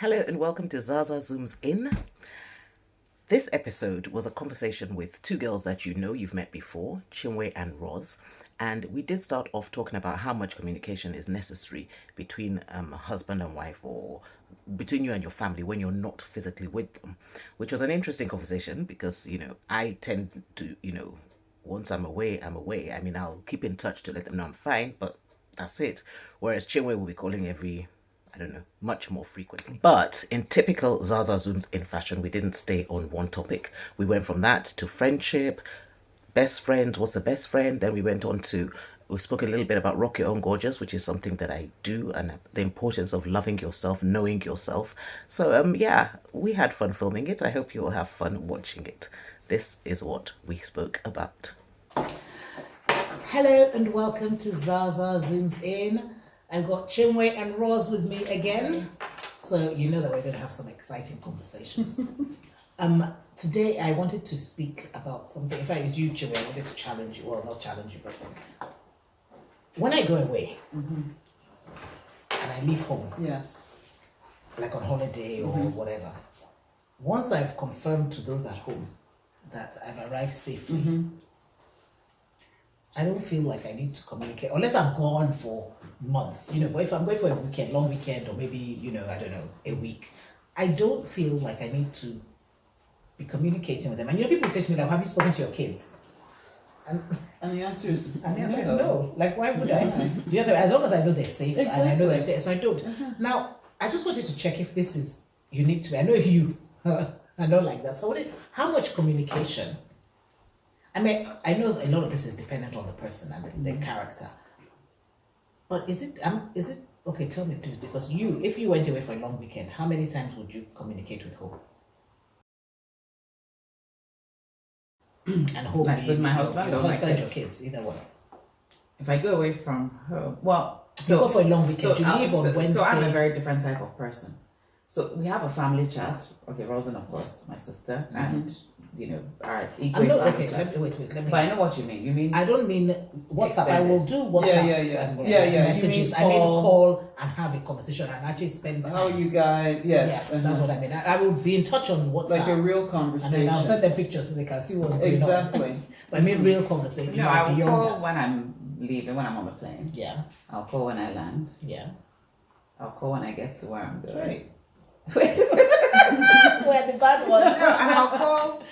Hello and welcome to Zasaa Zooms In. This episode was a conversation with two girls that you know you've met before, Chinwe and Roz. And we did start off talking about how much communication is necessary between a husband and wife or between you and your family when you're not physically with them, which was an interesting conversation because, I tend to, once I'm away, I'm away. I mean, I'll keep in touch to let them know I'm fine, but that's it. Whereas Chinwe will be calling much more frequently. But in typical Zasaa Zooms in fashion, we didn't stay on one topic. We went from that to friendship, best friends, what's the best friend? Then we spoke a little bit about rock your own gorgeous, which is something that I do, and the importance of loving yourself, knowing yourself. So, we had fun filming it. I hope you will have fun watching it. This is what we spoke about. Hello and welcome to Zasaa Zooms In. I've got Chinwe and Roz with me again. So you know that we're going to have some exciting conversations. Today I wanted to speak about something. In fact, it's you, Chinwe. I wanted to challenge you. Well, not challenge you, but when I go away and I leave home, yes, like on holiday or whatever, once I've confirmed to those at home that I've arrived safely, I don't feel like I need to communicate unless I'm gone for months, but if I'm going for a weekend, long weekend, or maybe, a week, I don't feel like I need to be communicating with them. And people say to me, like, have you spoken to your kids? And the answer is no. Like, why would I? As long as I know they're safe and I know they're there, so I don't. Now, I just wanted to check if this is unique to me. I know you are not like that. So how much communication? I mean, I know a lot of this is dependent on the person and their character. But is it okay? Tell me please, because if you went away for a long weekend, how many times would you communicate with home? And home, like with my husband, your or husband, my your kids, either one. If I go away from home, you go for a long weekend. You leave on Wednesday. So I'm a very different type of person. So we have a family chat. Okay, Roz and of course my sister, and our equal family chat. Wait. Let me. But I know what you mean. You mean? I don't mean WhatsApp. Extended. I will do WhatsApp. Messages. I mean call and have a conversation and actually spend time. How you guys? Yes, that's what I mean. I will be in touch on WhatsApp, like a real conversation. And then I'll send them pictures so they can see what's going on. Exactly. But I mean real conversation. No, I will call when I'm leaving, when I'm on the plane. Yeah. I'll call when I land. Yeah. I'll call when I get to where I'm going. Right. Where the bad ones. And I'll call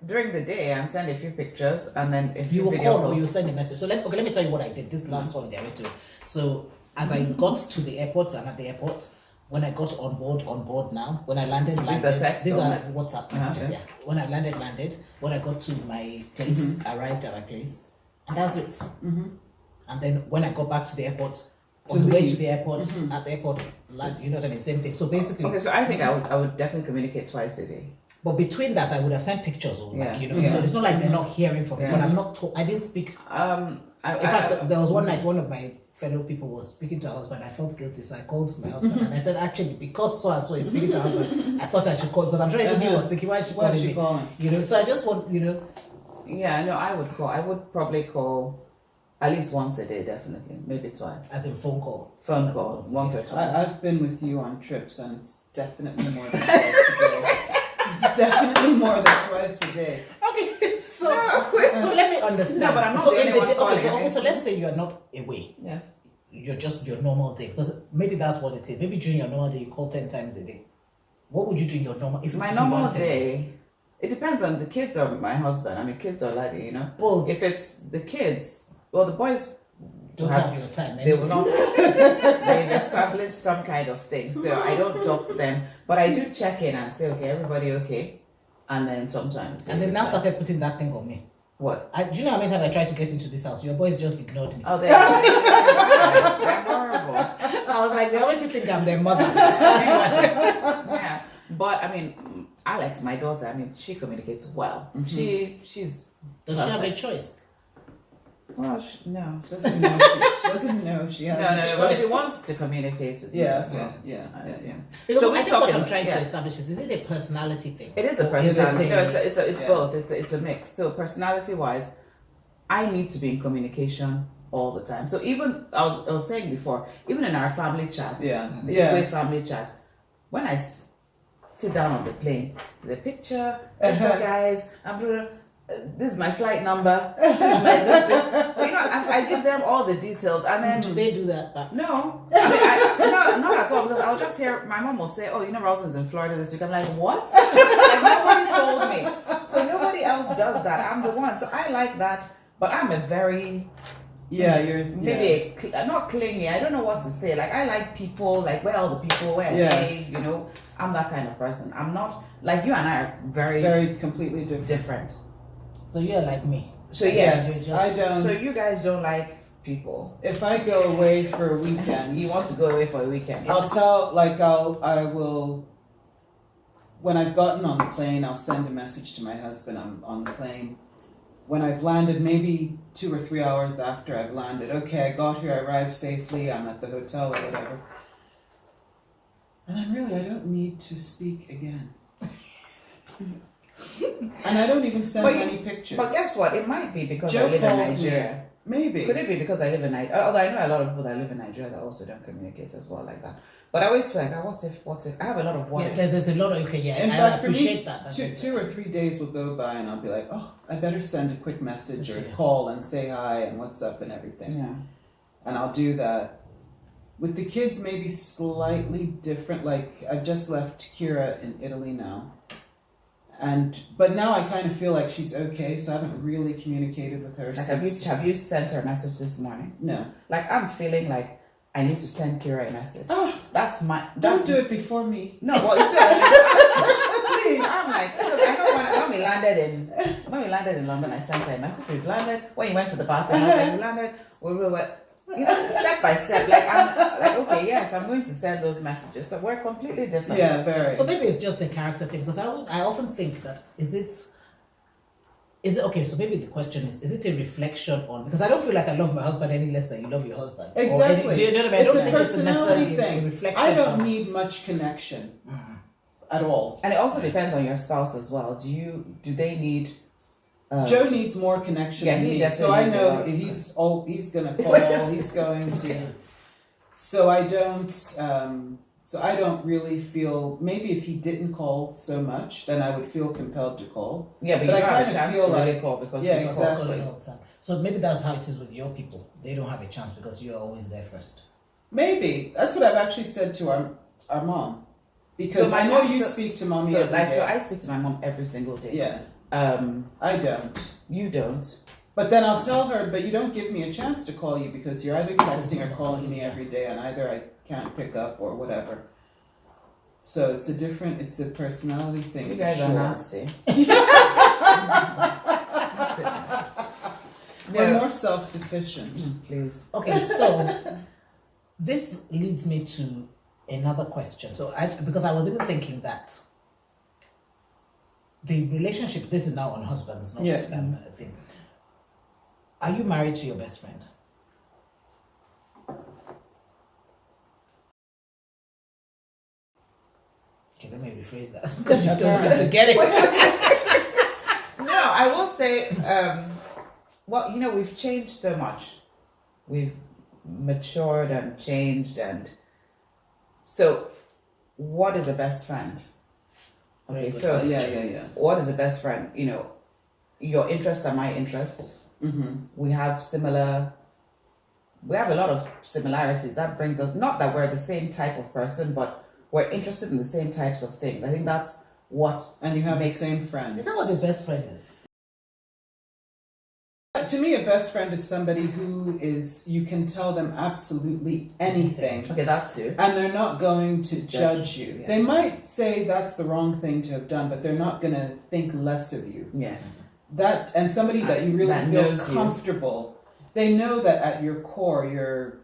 during the day and send a few pictures, and then if you will call or you send a message. So let me tell you what I did this last holiday I went to. So as I got to the airport and at the airport, when I got on board now, when I landed, these are WhatsApp messages. Yeah. When I landed. When I got to my place, arrived at my place, and that's it. And then when I got back to the airport. On the way to the airport, at the airport, you know what I mean? Same thing. So basically... Okay, so I think I would definitely communicate twice a day. But between that, I would have sent pictures or so it's not like they're not hearing from me, but I'm not... I didn't speak... in fact, there was one night, one of my fellow people was speaking to her husband. I felt guilty, so I called my husband and I said, actually, because so and so is speaking to her husband, I thought I should call, because I'm sure even he was thinking, why is she calling me? So I just want, Yeah, no, I would call. I would probably call... At least once a day, definitely. Maybe twice. As in phone call? Phone calls, once or twice. I've been with you on trips and it's definitely more than twice a day. It's definitely more than twice a day. Okay, so let me understand. No, but I'm not the only one calling. So let's say you're not away. Yes. You're just your normal day. Because maybe that's what it is. Maybe during your normal day, you call 10 times a day. What would you do in your normal... My normal day... It depends on the kids or my husband. I mean, kids or laddie, Both. If it's the kids... Well, the boys don't have your time. They will not. They've established some kind of thing, so I don't talk to them, but I do check in and say, okay, everybody okay, and then sometimes. And then now started putting that thing on me. What? Do you know how many times I tried to get into this house? Your boys just ignored me. Oh, they're horrible. I was like, they always think I'm their mother. Yeah, but I mean, Alex, my daughter, I mean, she communicates well. She's. Does she have a choice? Well, no. She doesn't know. She doesn't know she has. No. But she wants to communicate with me as well. Yeah. So I think what I'm trying to establish is it a personality thing? It is a personality. It's both. It's a mix. So personality-wise, I need to be in communication all the time. So even I was saying before, even in our family chat, the family chat, when I sit down on the plane, the picture, what's up, guys? This is my flight number. This is my this. You know, I give them all the details, and then Do they do that back? no, not at all. Because I'll just hear my mom will say, "Oh, you know, Rosalind's in Florida this week." I'm like, "What?" Like, nobody told me. So nobody else does that. I'm the one. So I like that, but I'm a very You're maybe not clingy. I don't know what to say. Like I like people. Like where all the people where Yes. they, you know, I'm that kind of person. I'm not like you and I are very completely different. So you're like me. So yes, Just- I don't. so you guys don't like people. If I go away for a weekend, You want to go away for a weekend. I will. When I've gotten on the plane, I'll send a message to my husband. I'm on the plane. When I've landed, maybe 2 or 3 hours after I've landed, okay, I got here, I arrived safely, I'm at the hotel or whatever. And then really, I don't need to speak again. And I don't even send any pictures. But guess what? It might be because Joe I live in calls me. Nigeria. Maybe. Could it be because I live in Nigeria? Although I know a lot of people that live in Nigeria that also don't communicate as well like that. But I always feel like, what if? I have a lot of what Yeah, if. there's a lot of In I fact, for appreciate me, that. 2 or 3 days will go by and I'll be like, oh, I better send a quick message or a Yeah. call and say hi and what's up and everything. Yeah. And I'll do that. With the kids, maybe slightly different. Like, I've just left Kira in Italy now. But now I kind of feel like she's okay, so I haven't really communicated with her Like, since. have you sent her a message this morning? No. Like I'm feeling like I need to send Kira a message. Oh, That's my. don't do it before me. No, well, you see, please. I'm like, because I know when we landed in London, I sent her a message. We've landed. When you went to the bathroom, I was like, we landed. We were, you know, step by step. Like I'm like, okay, yes, I'm going to send those messages. So we're completely different. Yeah, very. So maybe it's just a character thing because I often think that is it okay? So maybe the question is it a reflection on because I don't feel like I love my husband any less than you love your husband. Exactly. Do you know what I mean? I It's don't a think personality necessarily thing. A reflection I don't on- need much connection at all. And it also depends on your spouse as well. Do they need? Joe needs more connection Yeah, than he me, definitely so I needs a know lot of he's gonna call, he's going to. So I don't. So I don't really feel. Maybe if he didn't call so much, then I would feel compelled to call. Yeah, but But you I don't have kind a of chance feel to really like- call because yeah, she's exactly. calling all the time. So maybe that's how it is with your people. They don't have a chance because you're always there first. Maybe that's what I've actually said to our mom, because So my I know mom- you so- speak to mommy So every day. so I speak to my mom every single day. Yeah, I don't. You don't. But then I'll tell her, but you don't give me a chance to call you because you're either texting or calling me every day, and either I can't pick up or whatever. So it's a personality thing. You for guys sure. are nasty. We're No, more self-sufficient. please. Okay, so this leads me to another question. So because I was even thinking that the relationship, this is now on husbands, not Yeah. thing. Are you married to your best friend? Okay, let me rephrase that because you don't seem to get it. No, I will say, well, you know, we've changed so much. We've matured and changed, and so what is a best friend? Okay, so Yeah. what is a best friend? You know, your interests are my interests. Mm-hmm. We have a lot of similarities. That brings us, not that we're the same type of person, but we're interested in the same types of things. I think that's what And you have makes the same friends. Is that what the best friend is? To me, a best friend is somebody who you can tell them absolutely anything. Okay, that too. And they're not going to judge you. yes. They might say that's the wrong thing to have done, but they're not going to think less of you. Yes. That and somebody that you really That feel knows you. comfortable. They know that at your core,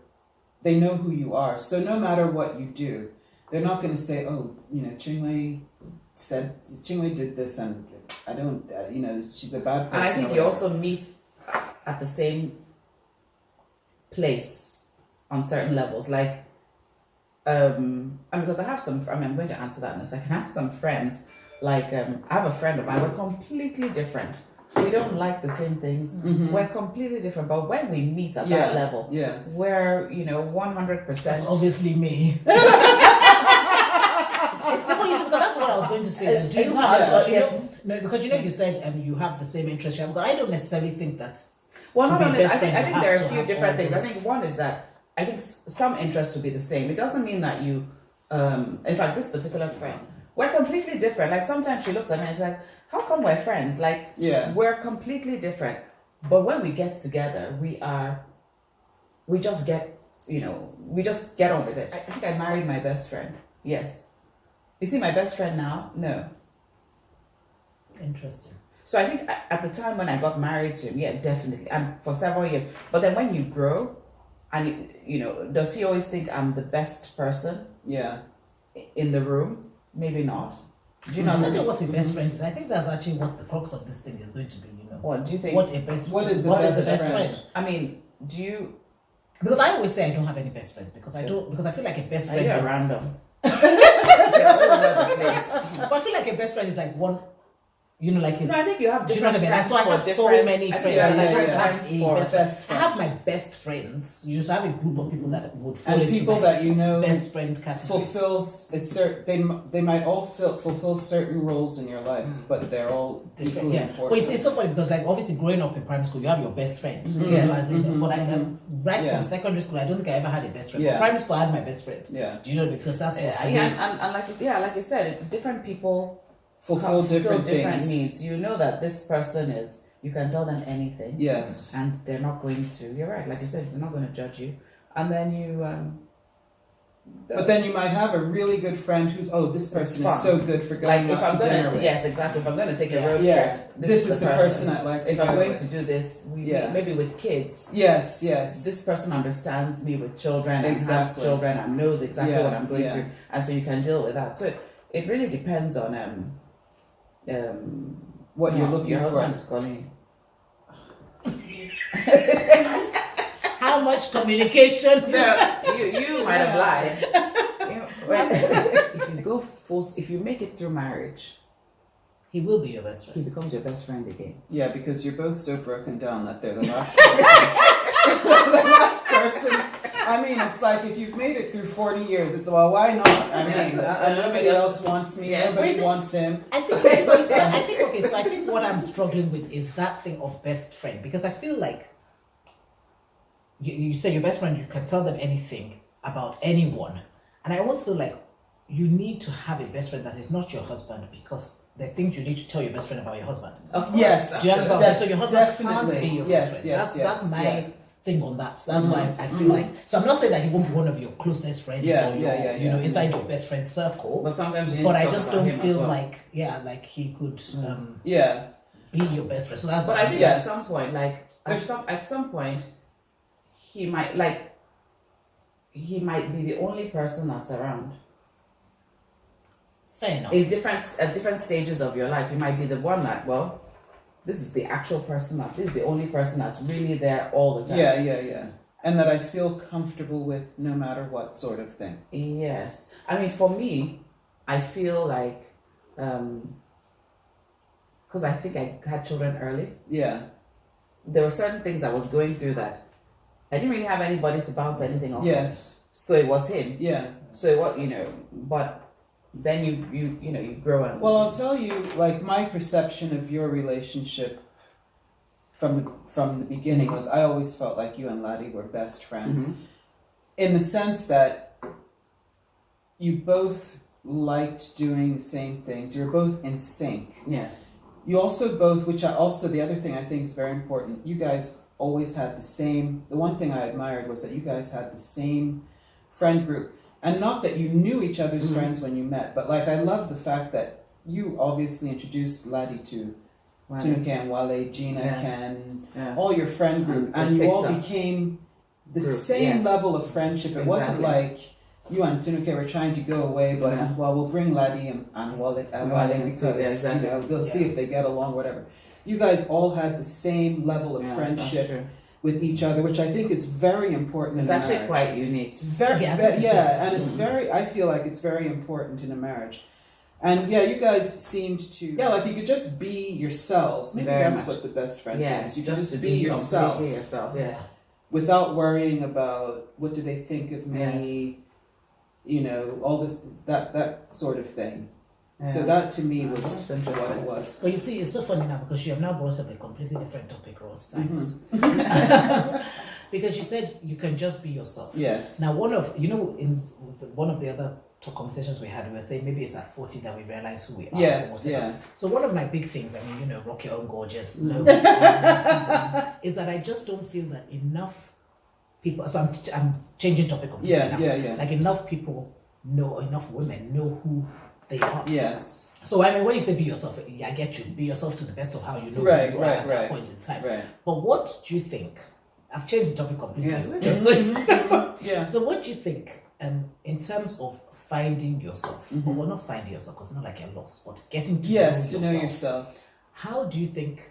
they know who you are. So no matter what you do, they're not going to say, "Oh, you know, Chinwe did this, and I don't, you know, she's a bad person." And I or think you whatever." also meet at the same place on certain levels. Like, and because I have I'm going to answer that in a second. I have some friends, like, I have a friend of mine, we're completely different. We don't like the same things. Mhm. We're completely different. But when we meet at Yeah, that level, yes. we're, you know, 100%. That's obviously me. going to say that. Do It's you not have? as- Because yes. no, because you said you have the same interest. But I don't necessarily think that. Well, to not be only, best I think friend, you have there are to a few have different all things. I those. think one is that I think some interests will be the same. It doesn't mean that you, in fact, this particular friend, we're completely different. Like sometimes she looks at me and she's like, "How come we're friends?" Like, Yeah. we're completely different. But when we get together, we just get, we just get on with it. I think I married my best friend. Yes. Is he my best friend now? No. Interesting. So I think at the time when I got married to him, yeah, definitely, and for several years. But then when you grow, and does he always think I'm the best person Yeah. in the room? Maybe not. Do you know I what I don't know mean? what a best friend is. I think that's actually what the crux of this thing is going to be. What do you think? What a best What is a what best is a best friend? friend? I mean, do you? Because I always say I don't have any best friends because I don't because I feel like a best Are friend you is. random? You're all over the place. But I feel like a best friend is like one, like his. No, I think you have Do you know different what I mean? friends So I for have so different. many I think friends. you have And I different don't have friends a for best best friend. I have my best friends. So I have a group of people that would fall And into people my that you know best friend category. fulfills they might all fulfill certain roles in your life, but they're all Different, equally yeah. important. Well, it's so funny because, like, obviously, growing up in primary school, you have your best friend. Yes. As in, but right Yeah. from secondary school, I don't think I ever had a best friend. Yeah. But primary school, I had my best friend. Yeah. Do you know? Because that's what's the way. and like you said, different people Fulfill different things. needs. You know that this person is. You can tell them anything. Yes. And they're not going to. You're right. Like you said, they're not going to judge you. And then you. But then you might have a really good friend who's, this person fun. is so good for like going if out I'm to dinner gonna with. yes exactly if I'm gonna take a Yeah. road Yeah. trip This is the person I'd like to if I'm go going with. to do this Yeah. maybe with kids Yes. this person understands me with children and has Exactly. children and knows exactly Yeah, what I'm going yeah. through and so you can deal with that so it really depends on What you're looking your for. husband is calling you. How much communication? So you might have lied. If you make it through marriage, He will be your best he friend. becomes your best friend again. Yeah, because you're both so broken down that they're the last person. The last person. I mean, it's like if you've made it through 40 years, it's why not? I mean, nobody else wants me, Yes. nobody wants him. I think okay. So I think what I'm struggling with is that thing of best friend because I feel like you say your best friend, you can tell them anything about anyone, and I always feel like you need to have a best friend that is not your husband because there are things you need to tell your best friend about your husband. Of course. Yes. Do you understand? So your husband Definitely. can't be your Yes, best friend. yes, That's yes, my yeah. thing on that. So that's why I feel like. So I'm not saying that he won't be one of your closest friends Yeah, or your, yeah. inside your best friend circle. But sometimes you need But to I talk just about don't him as feel well. like he could Yeah. be your best friend. So that's. But I think Yes. at some point, at some point, he might be the only person that's around. fair enough. At different stages of your life, he might be the one that this is the actual person this is the only person that's really there all the time. Yeah. And that I feel comfortable with no matter what sort of thing. Yes. I mean, for me, I feel like because I think I had children early. Yeah. There were certain things I was going through that I didn't really have anybody to bounce anything off. Yes. So it was him. Yeah. So what but then you grow and Well, I'll tell you, like my perception of your relationship from the beginning was I always felt like you and Laddie were best friends, in the sense that you both liked doing the same things. You were both in sync. yes. You also both, the other thing I think is very important. You guys always had the same. The one thing I admired was that you guys had the same friend group. And not that you knew each other's friends when you met, but like I love the fact that you obviously introduced Laddie to Tunuke and Wale, Gina, Yeah. Ken, Yeah. all your friend group, And and they you all picked up became the group, same yes. level of friendship. It wasn't Exactly. like you and Tunuke were trying to go away, but Yeah. we'll bring Laddie and Wale because exactly. they'll see if they get along, whatever. You guys all had the same level of Yeah, friendship that's true. with each other, which I think is very important. It's in a actually marriage. quite unique. It's very, Yeah, I think it is. and it's very. I feel like it's very important in a marriage. And yeah, you guys seemed to. Yeah, like you could just be yourselves. Maybe Very that's much. what the best friend Yeah, is. You can just just to be yourself completely yourself. Yes. without worrying about what do they think of me. You know, all this that sort of thing. So that to me was That's what interesting. it was. But you see, it's so funny now because you have now brought up a completely different topic, Ross. Thanks. Because you said you can just be yourself. Yes. Now, in one of the other conversations we had, we were saying maybe it's at 40 that we realize who we are. Yes, or whatever. yeah. So one of my big things, I mean, rock your own gorgeous, is that I just don't feel that enough people. So I'm changing topic completely now. Yeah. Like enough people know, enough women know who they are. Yes. So I mean, when you say be yourself, I get you. Be yourself to the best of how you know Right, who you are at that right. point in time. Right. But what do you think? I've changed the topic completely. Yes. Just so you know. Yeah. So what do you think in terms of finding yourself? Well, not finding yourself because it's not like you're lost, but getting to Know know yourself. How do you think,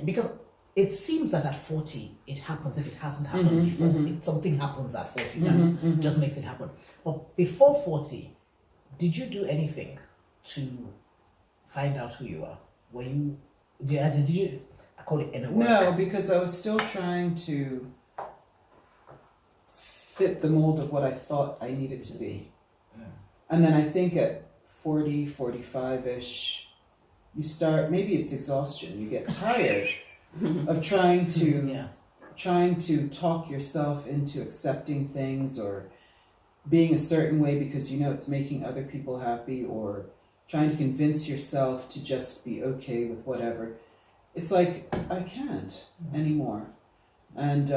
because it seems that at 40, it happens if it hasn't happened before. Something happens at 40 that just makes it happen. But before 40, did you do anything to find out who you are? Did you I call it inner work? No, because I was still trying to fit the mold of what I thought I needed to be. And then I think at 40, 45-ish, you start, maybe it's exhaustion, you get tired of trying to talk yourself into accepting things or being a certain way because it's making other people happy, or trying to convince yourself to just be okay with whatever. It's like, I can't anymore. And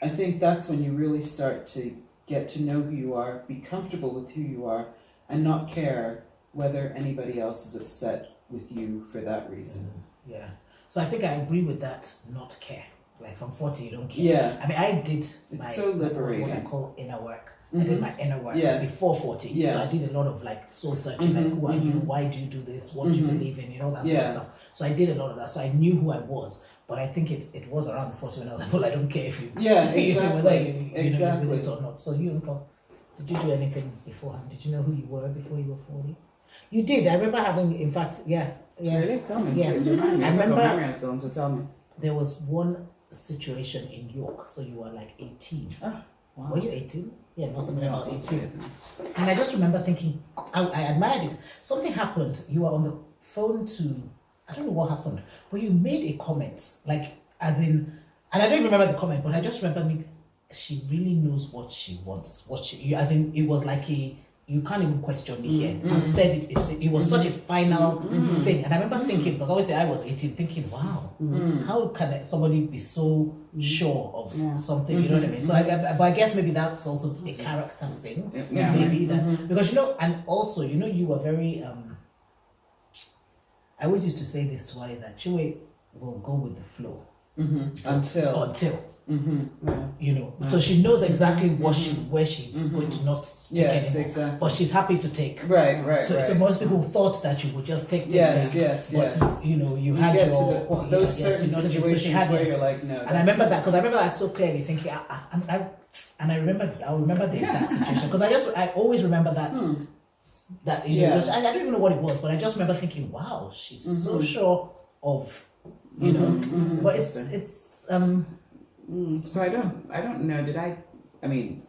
I think that's when you really start to get to know who you are, be comfortable with who you are, and not care whether anybody else is upset with you for that reason. Yeah. So I think I agree with that, not care. Like from 40, you don't care. Yeah. I mean, I did so liberating. what I call inner work. I did my inner work before 40. Yeah. So I did a lot of like soul searching, like who are you, why do you do this, what do you believe in, that sort of stuff. So I did a lot of that. So I knew who I was. But I think it was around the 40 when I was like, well, I don't care if you, exactly. whether you Exactly. with it or not. So you, Uncle, did you do anything beforehand? Did you know who you were before you were 40? You did. I remember having, in fact, Really? Tell me. Yeah. Please remind me. I I remember. remember- Memory is going to tell me. there was one situation in York. So you were like 18. Oh, wow. Were you 18? Yeah, not something Yeah, about it was 18. And I just remember thinking, I admired it. Something happened. You were on the phone to, I don't know what happened, but you made a comment, like, as in, and I don't even remember the comment, but I just remember she really knows what she wants. As in, it was like you can't even question me here. I've said it. It was such a final thing, and I remember thinking, because obviously I was 18, thinking, wow, how can somebody be so sure of something? You know what I mean? So, but I guess maybe that's also a character thing. Yeah. Maybe that's because and also you were very. I always used to say this to her that Chinwe will go with the flow until. So she knows exactly where she's going to not take Yes, anymore. exactly. But she's happy to take. Right. So most people thought that you would just take. Yes. But you had get your to the point, those certain so situations she had where this. you're like, no. And I remember that because I remember that so clearly, thinking, and I remember this. I remember the exact situation because I always remember that. That I don't even know what it was, but I just remember thinking, wow, she's so sure of But it's So I don't know. Did I? I mean,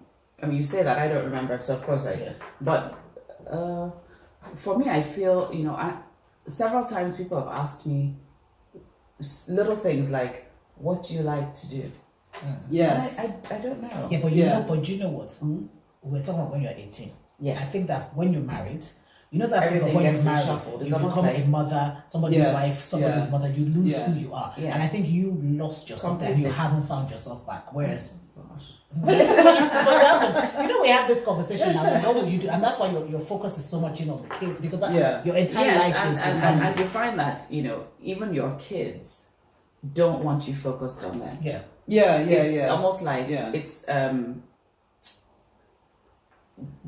you say that I don't remember. So of course But for me, I feel several times people have asked me little things like, "What do you like to do?" Yes. I don't know. Yeah, but you know what? We're talking about when you're 18. Yes. I think that when you're married, that thing Everything of when gets you're married, reshuffled. It's you almost become like- a mother, somebody's wife, somebody's mother, you lose Yeah. who you are. Yes. And I think you lost yourself there and you Completely. haven't found yourself back. Whereas Gosh. we have this conversation now, like, what will you do? And that's why your focus is so much on the kids, because your entire life is your family. and you find that even your kids don't want you focused on them. Yeah. It's almost like Yeah. it's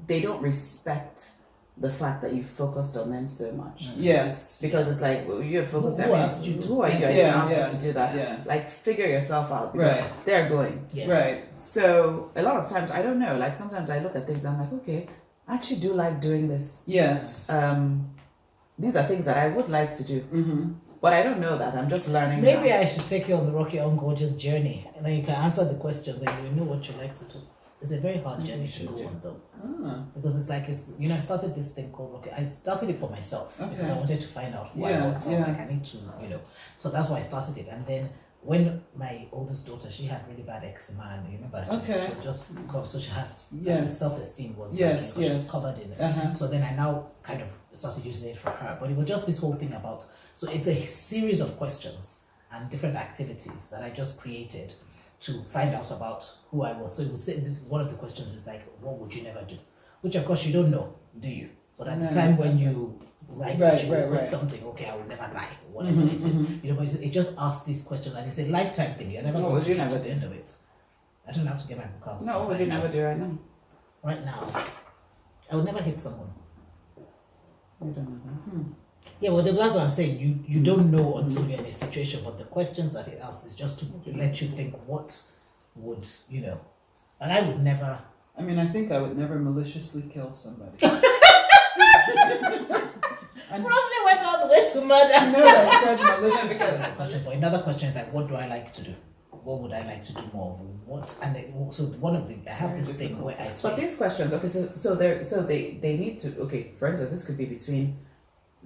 they don't respect the fact that you focused on them so much. Yes. Because it's like, well, you're focused. Who asked you to? Who are you? I didn't Yeah, ask yeah, you to do that. yeah. Like, figure yourself out because Right. they're going. Yeah. Right. So a lot of times, I don't know. Like sometimes I look at things, I'm like, okay, I actually do like doing this. Yes. These are things that I would like to do, but I don't know that. I'm just learning. Maybe now. I should take you on the Rock Your Own Gorgeous journey, and then you can answer the questions and you know what you like to do. It's a very hard journey to go on though. Because it's like, I started this thing called, I started it for myself because I wanted to find out who I was. So I was like, I need to, so that's why I started it. And then when my oldest daughter, she had really bad eczema, and you remember, she was just, so she has self-esteem was just covered in it. So then I now kind of started using it for her. But it was just this whole thing about, so it's a series of questions and different activities that I just created to find out about who I was. So it would say, one of the questions is like, what would you never do? Which of course you don't know, do you? But at the time when you write something, okay, I will never lie, or whatever it is. But it just asks these questions, and it's a lifetime thing. You're never going to get to the end of it. I don't have to get my book out. No, what would you never do right now? Right now, I would never hit someone. You don't know. Yeah, well, that's what I'm saying. You don't know until you're in a situation, but the questions that it asks is just to let you think what would, and I would never. I mean, I think I would never maliciously kill somebody. And Rosalie went all the way to murder. No, I said maliciously. Question, but another question is like, what do I like to do? What would I like to do more of? What? And so one of the, I have this thing where I say. But these questions, okay, so they need to, okay, for instance, this could be between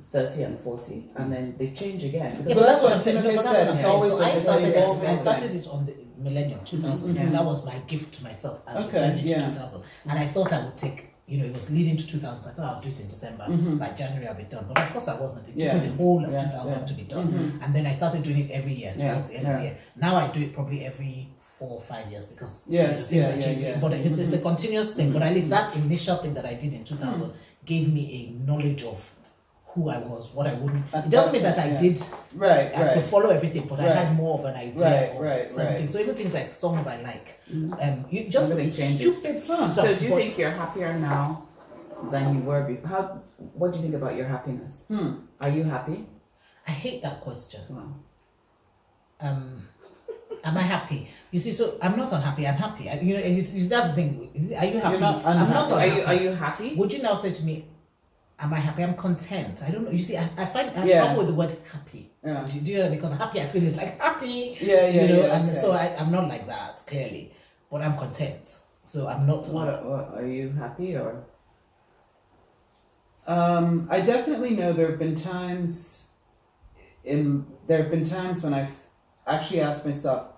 30 and 40, and then they change again. Yeah, but that's what I'm saying. No, but that's what I'm It's saying. always So I like started it on the millennium 2000. And that was my gift to myself as we turned into 2000. And I thought I would take, it was leading to 2000. So I thought I'll do it in December. By January I'll be done. But of course I wasn't. It took me the whole of 2000 to be done. And then I started doing it every year towards the end of the year. Now I do it probably every 4 or 5 years because But it's a continuous thing. But at least that initial thing that I did in 2000 gave me a knowledge of who I was, what I wouldn't. It doesn't mean that I did. I could follow everything, but I had more of an idea of something. So even things like songs I like, you just stupid stuff. So do you think you're happier now than you were before? What do you think about your happiness? Are you happy? I hate that question. Am I happy? You see, so I'm not unhappy. I'm happy. And that's the thing. Are you happy? You're not I'm not unhappy. Are you happy? Would you now say to me, am I happy? I'm content. I don't know. You see, I struggle with the word happy. Do you know? Because happy, I feel is like happy. And so I'm not like that, clearly. But I'm content. So I'm not. What are you happy or? I definitely know there have been times when I've actually asked myself,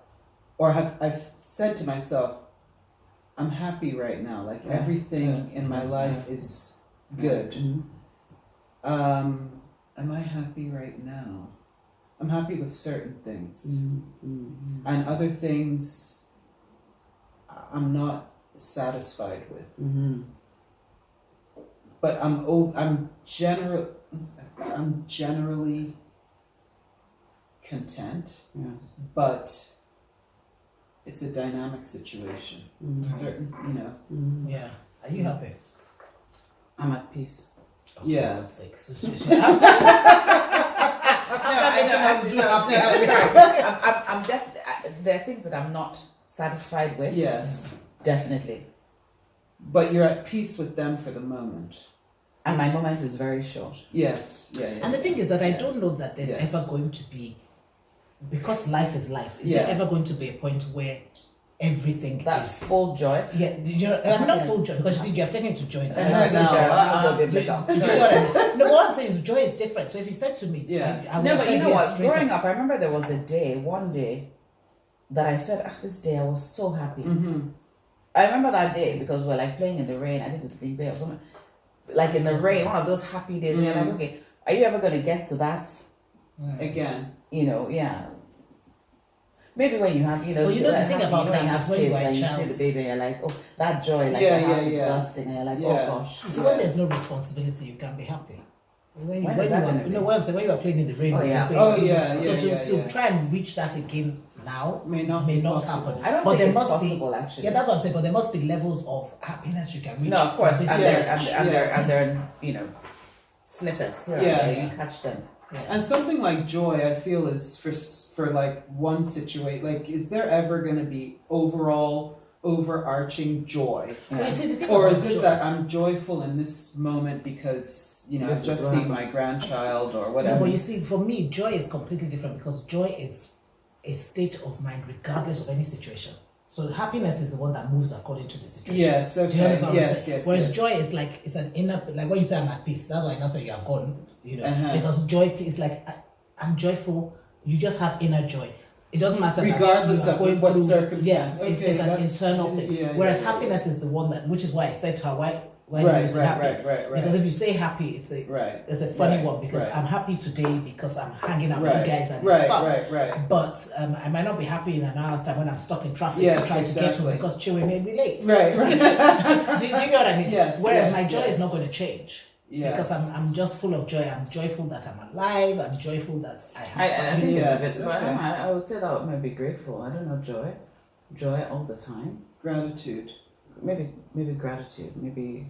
or I've said to myself, I'm happy right now. Like everything in my life is good. Am I happy right now? I'm happy with certain things, and other things I'm not satisfied with. But I'm generally content. But it's a dynamic situation. Certain, Yeah. Are you happy? I'm at peace. Yeah. I'm sorry. I'm definitely. There are things that I'm not satisfied with. Yes. Definitely. But you're at peace with them for the moment. And my moment is very short. Yes. And the thing is that I don't know that there's ever going to be, because life is life. Is there ever going to be a point where everything that's is full joy? Yeah, I'm not full joy because you see, you have taken it to joy. No, what I'm saying is joy is different. So if you said to me, but you know what? Growing up, I remember there was one day, that I said, this day I was so happy. I remember that day because we were like playing in the rain. I think with Green Bay or something. Like in the rain, one of those happy days. And you're like, okay, are you ever going to get to that again? Maybe when you have, well, the thing about that is when you are a child, you see the baby and you're like, oh, that joy, like the heart is bursting, and you're like, oh gosh. So when there's no responsibility, you can be happy. When what I'm saying, when you are playing in the rain, to try and reach that again now may not happen. I don't think it's possible, actually. Yeah, that's what I'm saying. But there must be levels of happiness you can reach. No, of course, and there snippets. You catch them. Yeah. And something like joy, I feel, is for like one situation. Like, is there ever going to be overarching joy? Well, you see, or is it that I'm joyful in this moment because I've just seen my grandchild or whatever? No, but you see, for me, joy is completely different because joy is a state of mind regardless of any situation. So happiness is the one that moves according to the situation. Yes, Do you okay. understand what I'm Yes, saying? yes, Whereas yes. joy is like, it's an inner, like when you say I'm at peace, that's why I now say you have gone, Uh-huh. because joy is like, I'm joyful, you just have inner joy. It doesn't matter Regardless that you are of going what through, circumstance. Yeah, Okay, it's an that's- internal thing. yeah, Whereas yeah, happiness is the one that, which is why I said to her, why Right, you say right, happy? right. Because if you say happy, it's Right. a funny Right, one, because right. I'm happy today because I'm hanging out with Right, you guys and right, it's fun. right. But I might not be happy in an hour's time when I'm stuck in traffic Yes, trying to get to exactly. it because Chinwe made me late. Right. do you get what I mean? Yes, Whereas yes, my joy yes. is not going to change. Yes. Because I'm just full of joy. I'm joyful that I'm alive. I'm joyful that I have I family. think Yes, it's a bit, but okay. I would say that maybe grateful. I don't know, joy all the time. Gratitude. Maybe gratitude, maybe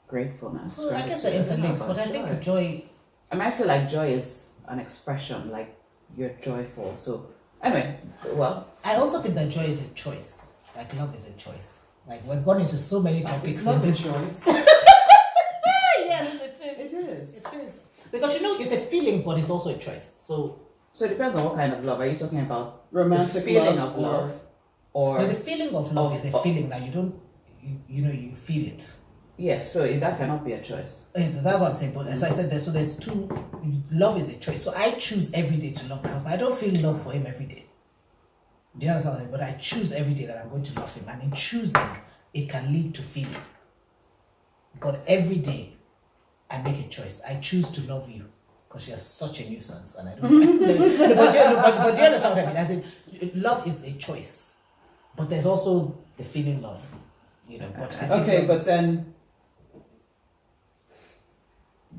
gratefulness. Well, I guess gratitude. they're don't know interlinked, but about I think joy. I mean, I feel like joy is an expression, like you're joyful. So anyway, well, I also think that joy is a choice. Like love is a choice. Like we've gone into so many topics. It's not in a this. choice. Yes, it is. It is. It is. Because it's a feeling, but it's also a choice. So it depends on what kind of love. Are you talking about Romantic the feeling love of love, or the feeling of love of- is a feeling that you don't, you feel it. yes? So that cannot be a choice. And so that's what I'm saying. But as I said, there's two. Love is a choice. So I choose every day to love my husband. I don't feel love for him every day. Do you understand what I'm saying? But I choose every day that I'm going to love him, and in choosing, it can lead to feeling. But every day, I make a choice. I choose to love you because you're such a nuisance, and I don't. No, but do you understand what I mean? As in, love is a choice, but there's also the feeling love. But I think Okay, love but is- then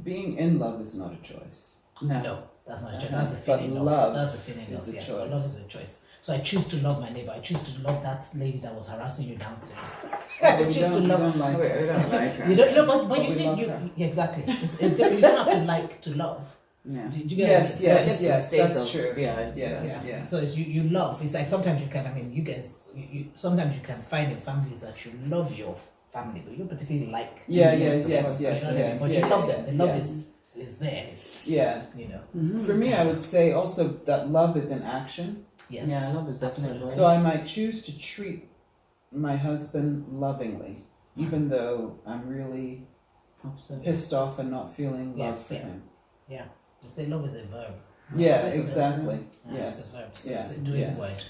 being in love is not a choice. No, that's not a choice. That's the But feeling love of. That's the feeling is of. a Yes, choice. but love is a choice. So I choose to love my neighbor. I choose to love that lady that was harassing you downstairs. I We choose don't- to we love. don't like We it. don't like her. You don't, but But you we see, love you her. yeah, exactly. It's different. You don't have to like to love. Yeah. Do you get Yes, what I mean? yes, So yes, state that's of- true. yeah, Yeah. So it's you love. It's like sometimes you can. I mean, you guys. Sometimes you can find in families that you love your family, but you don't particularly like. Yeah, them. yeah, You know yes, what I yes, mean? yes, But yeah, you love yeah, them. The love yeah. is there. It's, Yeah. For me, I would say also that love is an action. Yes. Yeah, love is definitely Absolutely. So I might choose to treat my husband lovingly, even though I'm really Absolutely. pissed off and not feeling Yeah, love for yeah. him. Yeah. You say love is a verb. Yeah, It's a- exactly. It's Yes. a verb. So Yeah, it's a doing yeah. word.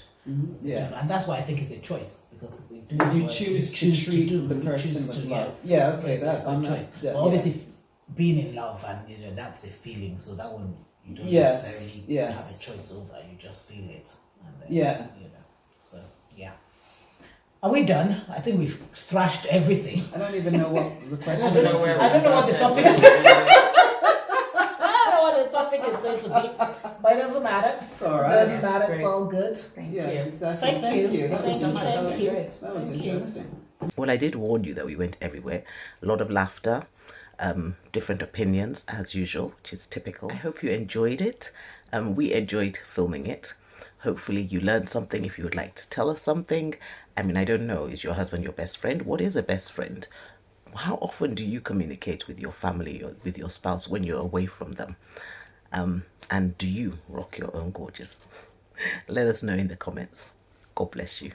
It's a Yeah. doing- and that's why I think it's a choice because it's a doing You word. choose to treat the person with love. Yeah, okay, So that's it's a I'm not. choice. that- But obviously, being in love and that's a feeling. So that one you don't Yes, necessarily yes. have a choice over. You just feel it. And then, Yeah. So yeah. Are we done? I think we've thrashed everything. I don't even know what the question I don't know is. where I don't know what the started. topic is. I don't know what the topic is going to be, but it doesn't matter. It's all right. Doesn't Yeah, matter. it's It's great. all good. Thank Yes, you. exactly. Thank you. That was Thank you. Thank interesting. you. That was Thank you. interesting. Well, I did warn you that we went everywhere. A lot of laughter, different opinions as usual, which is typical. I hope you enjoyed it. We enjoyed filming it. Hopefully you learned something. If you would like to tell us something, I mean, I don't know, is your husband your best friend? What is a best friend? How often do you communicate with your family or with your spouse when you're away from them? And do you rock your own gorgeous? Let us know in the comments. God bless you.